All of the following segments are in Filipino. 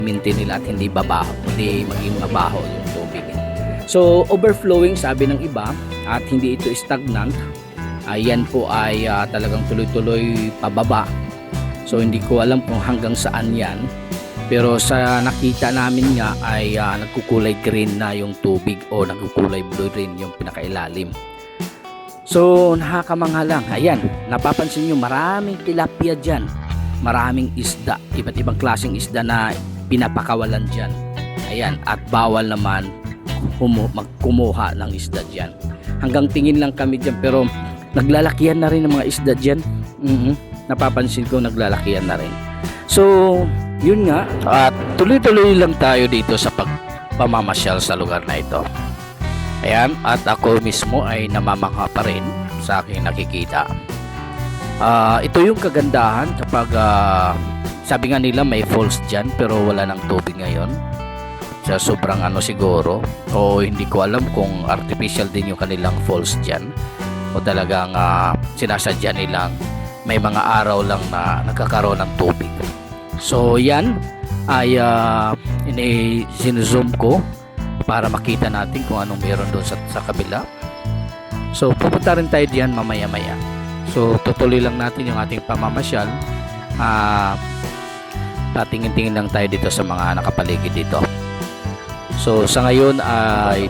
maintain nila at hindi babaho, hindi maging mabaho yung tubig. So overflowing sabi ng iba at hindi ito stagnant. Yan po ay talagang tuloy-tuloy pababa. So hindi ko alam kung hanggang saan yan. Pero sa nakita namin nga ay nagkukulay green na yung tubig o nagkukulay blue rin yung pinakailalim. So nakakamangha lang. Ayan, napapansin nyo maraming tilapia dyan. Maraming isda, iba't ibang klaseng isda na pinapakawalan dyan. Ayan, at bawal naman magkumuha ng isda dyan. Hanggang tingin lang kami dyan pero naglalakihan na rin ng mga isda dyan. Napapansin ko naglalakihan na rin. So yun nga, at tuloy-tuloy lang tayo dito sa pagpamamasyal sa lugar na ito. Ayan, at ako mismo ay namamangha pa rin sa aking nakikita. Ito yung kagandahan kapag sabi nga nila may falls dyan pero wala ng tubig ngayon. Sa sobrang siguro, o hindi ko alam kung artificial din yung kanilang falls dyan o talagang sinasadya nilang may mga araw lang na nagkakaroon ng tubig. So yan ay sinzoom ko para makita natin kung anong meron doon sa kabila. So pupunta rin tayo diyan mamaya-maya. So tutuloy lang natin yung ating pamamasyal. Patingin-tingin lang tayo dito sa mga nakapaligid dito. So sa ngayon ay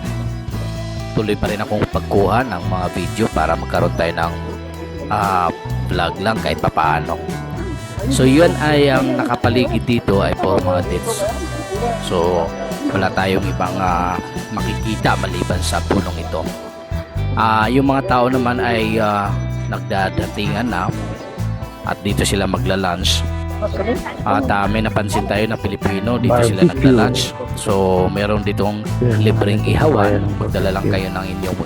tuloy pa rin akong pagkuha ng mga video para magkaroon tayo ng vlog lang kahit papaano. So yun ay ang nakapaligid dito ay po mga dates. So wala tayong ibang makikita maliban sa punong ito. Yung mga tao naman ay nagdadatingan na at dito sila magla-lunch. At may napansin tayo na Pilipino dito sila nagla-lunch. So meron ditong libreng ihawan. Magdala lang kayo ng inyong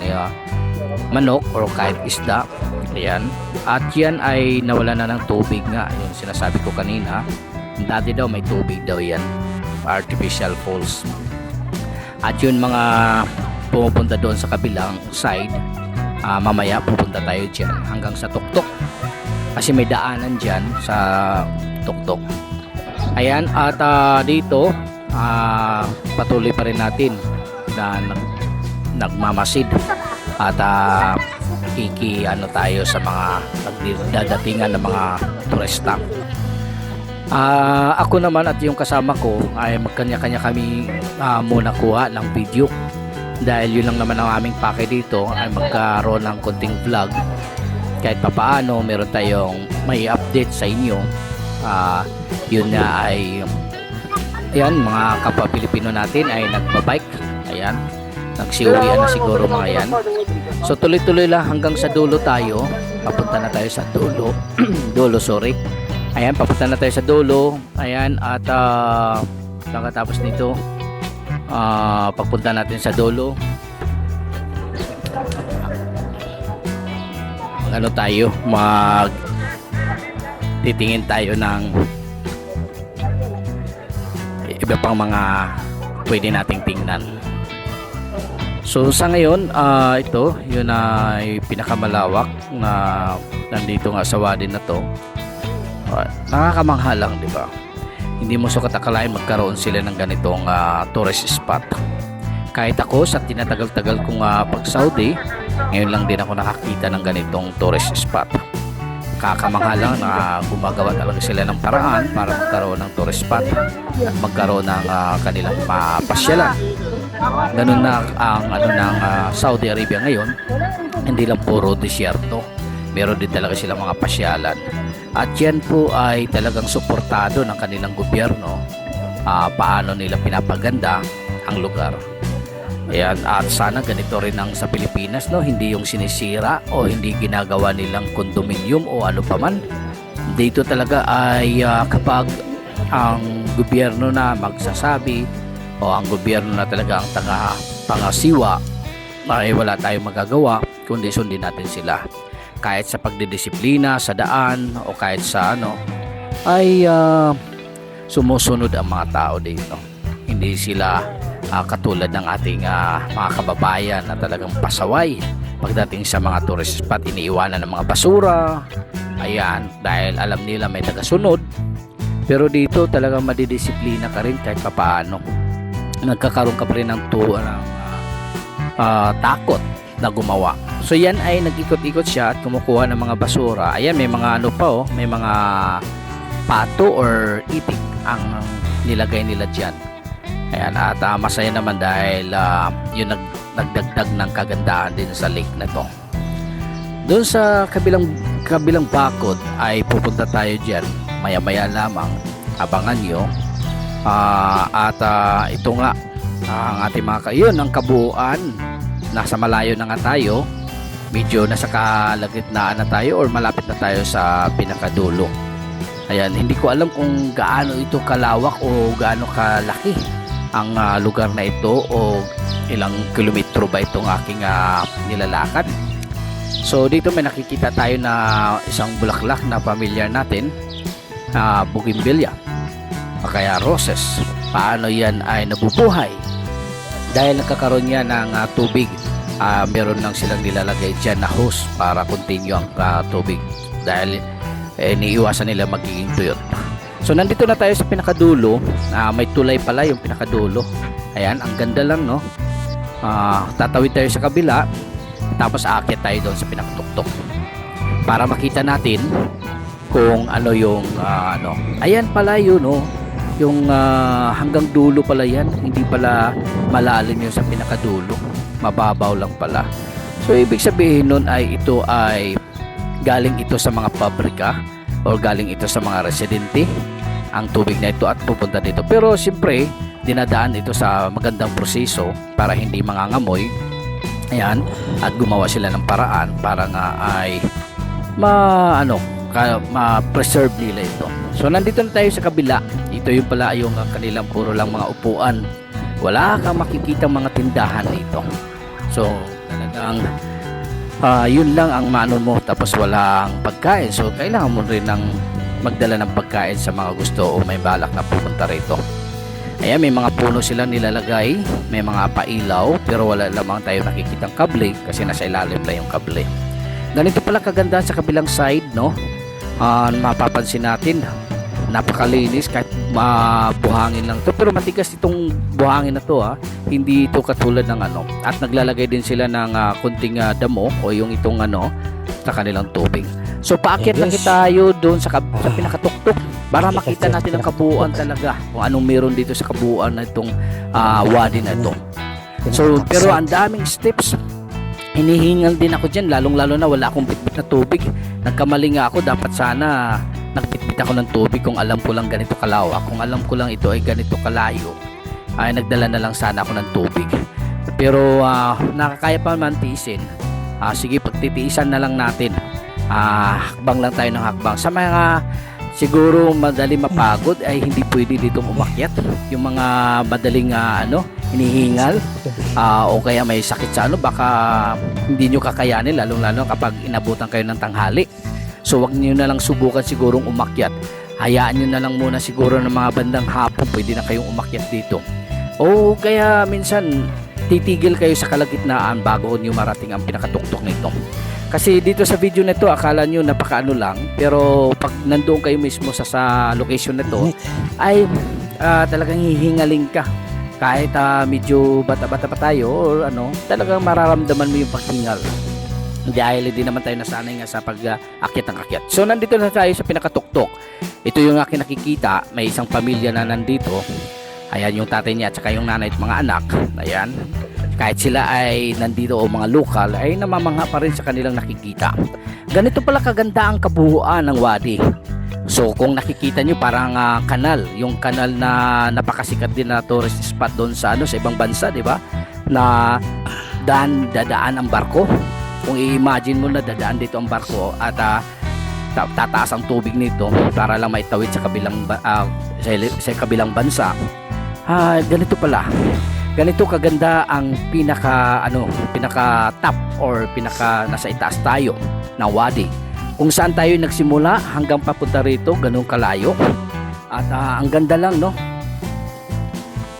manok or kahit isda. Ayan. At yan ay nawala na ng tubig nga. Yung sinasabi ko kanina. Dati daw may tubig daw yan. Artificial falls. At yun mga pumupunta doon sa kabilang side. Mamaya pupunta tayo dyan hanggang sa tuktok. Kasi may daanan dyan sa tuktok. Ayan. At dito patuloy pa rin natin na nagmamasid. At tayo sa mga nagdadatingan ng mga turista. Ako naman at yung kasama ko ay magkanya-kanya kami muna kuha ng video dahil yun lang naman ang aming pake dito ay magkaroon ng konting vlog kahit papaano meron tayong may update sa inyo. Yun nga ay ayan, mga kapwa Pilipino natin ay nagbabike. Ayan, nagsiuwian na siguro mga yan. So tuloy-tuloy lang hanggang sa dulo tayo. Papunta na tayo sa dulo. Dulo, sorry. Ayan, papunta na tayo sa dulo. Ayan, at pagkatapos nito pagpunta natin sa dulo. Tayo titingin tayo ng iba pang mga pwede nating tingnan. So sa ngayon ito yun ay pinakamalawak na nandito nga sa wadi na to. Nakakamangha lang, di ba? Hindi mo sukat akalain magkaroon sila ng ganitong tourist spot. Kahit ako sa tinatagal-tagal kong pag Saudi, ngayon lang din ako nakakita ng ganitong tourist spot. Kakamangha lang na gumagawa talaga sila ng paraan para magkaroon ng tourist spot at magkaroon ng kanilang pasyalan. Ganun na ang ng Saudi Arabia ngayon. Hindi lang puro disyerto, meron din talaga silang mga pasyalan. At yan po ay talagang suportado ng kanilang gobyerno. Paano nila pinapaganda ang lugar. Ayan, at sana ganito rin ang sa Pilipinas, no? Hindi yung sinisira o hindi ginagawa nilang condominium o ano paman. Dito talaga ay kapag ang gobyerno na magsasabi o ang gobyerno na talaga ang pangasiwa, ay wala tayong magagawa kundi sundin natin sila. Kahit sa pagdidisiplina sa daan o kahit sa ay sumusunod ang mga tao dito. Hindi sila katulad ng ating mga kababayan na talagang pasaway pagdating sa mga tourist spot, iniiwanan ng mga basura. Ayan, dahil alam nila may tagasunod. Pero dito talagang madidisiplina ka rin kahit papaano. Nagkakaroon ka pa rin ng takot na gumawa. So yan ay nag-ikot-ikot siya at kumukuha ng mga basura. Ayan, may mga ano pa oh, may mga pato or itik ang nilagay nila dyan. Ayan, at masaya naman dahil yun nagdagdag ng kagandahan din sa lake na to. Doon sa kabilang bakod ay pupunta tayo dyan maya-maya lamang, abangan nyo. Ito nga ang ating mga yun ang kabuuan. Nasa malayo na nga tayo, medyo nasa kalagitnaan na tayo or malapit na tayo sa pinakadulo. Ayan, hindi ko alam kung gaano ito kalawak o gaano kalaki ang lugar na ito o ilang kilometro ba itong aking nilalakad. So dito may nakikita tayo na isang bulaklak na familiar natin, bougainvillea o kaya roses. Paano yan ay nabubuhay? Dahil nagkakaroon yan ng tubig, meron lang silang nilalagay dyan na hose para continue ang tubig dahil niiwasan nila magiging tuyot. So nandito na tayo sa pinakadulo, may tulay pala yung pinakadulo. Ayan, ang ganda lang, no? Tatawid tayo sa kabila, tapos aakyat tayo doon sa pinakatuktok para makita natin kung ano yung ayan pala yun, no? Yung hanggang dulo pala yan, hindi pala malalim yung sa pinakadulo, mababaw lang pala. So ibig sabihin nun ay ito ay galing ito sa mga pabrika o galing ito sa mga residente ang tubig na ito at pupunta dito. Pero siyempre dinadaan ito sa magandang proseso para hindi mangangamoy. Ayan, at gumawa sila ng paraan para nga ay ma-preserve nila ito. So nandito na tayo sa kabila. Ito yung pala yung kanilang puro lang mga upuan. Wala kang makikitang mga tindahan dito. So talagang yun lang ang manon mo, tapos walang pagkain. So kailangan mo rin ng magdala ng pagkain sa mga gusto o may balak na pupunta rito. Ayan, may mga puno silang nilalagay, may mga pailaw, pero wala lamang tayo nakikitang kable kasi nasa ilalim na yung kable. Ganito pala kaganda sa kabilang side, no? Mapapansin natin, napakalinis kahit buhangin lang to, pero matigas itong buhangin na to, hindi ito katulad ng at naglalagay din sila ng kunting damo o yung itong sa kanilang tubig. So paakyat lang tayo doon sa pinakatuktok para makita natin ang kabuuan talaga kung anong meron dito sa kabuuan na itong wadi na ito. So pero ang daming steps, hinihingal din ako dyan, lalong-lalo na wala akong bitbit na tubig. Nagkamali nga ako, dapat sana nagbitbit ako ng tubig kung alam ko lang ganito kalawak. Kung alam ko lang ito ay ganito kalayo, ay nagdala na lang sana ako ng tubig. Pero nakakaya pa man tiisin. Sige, pagtitiisan na lang natin. Hakbang lang tayo ng hakbang. Sa mga siguro madali mapagod ay hindi pwede dito umakyat. Yung mga madaling hinihingal o kaya may sakit sa baka hindi nyo kakayanin, lalong-lalo kapag inabutan kayo ng tanghali. So wag niyo na lang subukan sigurong umakyat. Hayaan nyo na lang muna siguro ng mga bandang hapon, pwede na kayong umakyat dito. O kaya minsan titigil kayo sa kalagitnaan bago nyo marating ang pinakatuktok nito. Kasi dito sa video na ito, akala nyo napakaano lang, pero pag nandoon kayo mismo sa location na ito, ay talagang hihingaling ka. Kahit medyo bata-bata pa tayo or talagang mararamdaman mo yung paghingal. Dahil hindi naman tayo nasanay nga sa pag-akyat ng akyat. So nandito na tayo sa pinakatuktok. Ito yung aking nakikita, may isang pamilya na nandito. Ayan yung tatay niya at saka yung nanay at mga anak. Ayan. Kahit sila ay nandito o mga lokal, ay namamangha pa rin sa kanilang nakikita. Ganito pala kaganda ang kabuuan ng wadi. So kung nakikita nyo parang kanal, yung kanal na napakasikat din na tourist spot doon sa sa ibang bansa, di ba? Na dadaan ang barko. Kung i-imagine mo na dadaan dito ang barko at tataas ang tubig nito para lang maitawid sa kabilang bansa. Ganito pala. Ganito kaganda ang pinaka top or nasa itaas tayo ng wadi. Kung saan tayo nagsimula hanggang papunta rito, ganun kalayo. At ang ganda lang, no?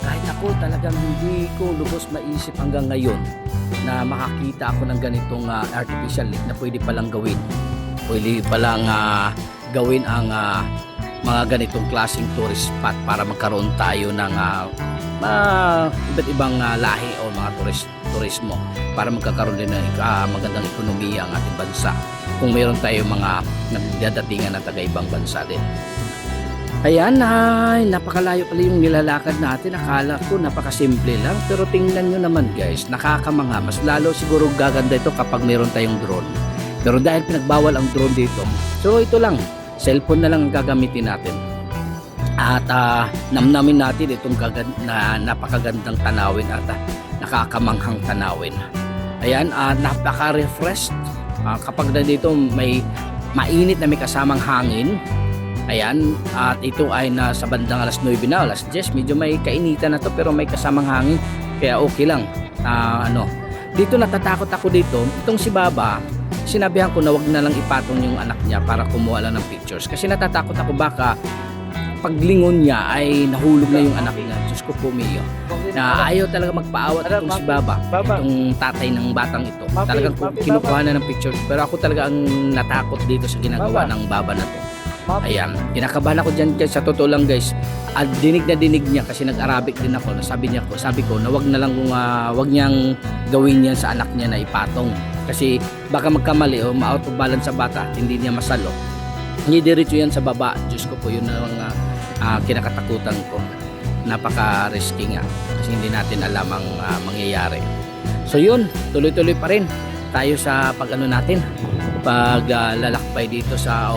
Kahit ako talagang hindi ko lubos maisip hanggang ngayon na makakita ako ng ganitong artificial lake na pwede palang gawin. Pwede palang gawin ang mga ganitong klaseng tourist spot para magkaroon tayo ng iba't ibang lahi o mga turismo para magkakaroon din ng magandang ekonomiya ang ating bansa kung mayroon tayo mga nagdadatingan na taga-ibang bansa din. Ayan, napakalayo pala yung nilalakad natin. Akala ko napakasimple lang, pero tingnan nyo naman guys, nakakamangha. Mas lalo siguro gaganda ito kapag mayroon tayong drone. Pero dahil pinagbawal ang drone dito, so ito lang, cellphone na lang ang gagamitin natin. At namnamin natin itong napakagandang tanawin at nakakamanghang tanawin. Ayan, napaka-refreshed. Kapag na dito may mainit na may kasamang hangin. Ayan, at ito ay nasa bandang alas 9 na, alas 10. Medyo may kainitan na to pero may kasamang hangin. Kaya okay lang. Dito natatakot ako dito. Itong si Baba, sinabihan ko na wag na lang ipatong yung anak niya para kumuha lang ng pictures. Kasi natatakot ako baka paglingon niya ay nahulog na yung anak niya. Diyos ko po, Mio. Na ayaw talaga magpaawat itong si Baba, itong tatay ng batang ito. Talagang kinukuha na ng pictures. Pero ako talaga ang natakot dito sa ginagawa ng Baba na to. Ayan, kinakabahan ako dyan guys, sa totoo lang guys. At dinig na dinig niya kasi nag-Arabic din ako. Sabi ko na wag na lang kung wag niyang gawin yan sa anak niya na ipatong. Kasi baka magkamali o ma-out of balance sa bata, hindi niya masalo. Hindi diretso yan sa baba. Diyos ko po, yun na mga kinakatakutan ko. Napaka-risky nga kasi hindi natin alam ang mangyayari. So yun, tuloy-tuloy pa rin tayo sa paglalakbay dito sa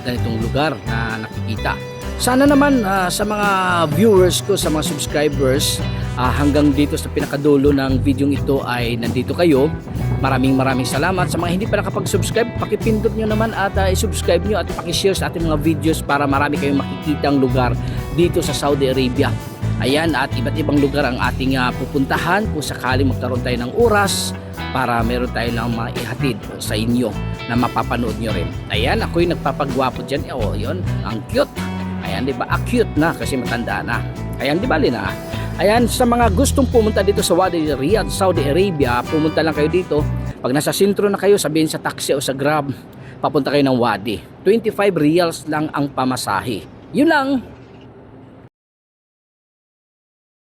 ganitong lugar na nakikita. Sana naman sa mga viewers ko, sa mga subscribers, hanggang dito sa pinakadulo ng video ito ay nandito kayo. Maraming salamat. Sa mga hindi pa nakapag-subscribe, pakipindot nyo naman at i-subscribe nyo at pakishare sa ating mga videos para marami kayong makikitang lugar dito sa Saudi Arabia. Ayan, at iba't ibang lugar ang ating pupuntahan kung sakaling magkaroon tayo ng oras para meron tayo ng mga ihatid sa inyo na mapapanood nyo rin. Ayan, ako'y nagpapagwapo dyan. Yun, ang cute. Ayan, di ba? Cute na kasi matanda na. Ayan, di ba, Lina? Ayan, sa mga gustong pumunta dito sa Wadi Riyadh, Saudi Arabia, pumunta lang kayo dito. Pag nasa sentro na kayo, sabihin sa taxi o sa Grab, papunta kayo ng Wadi. 25 riyals lang ang pamasahe. Yun lang.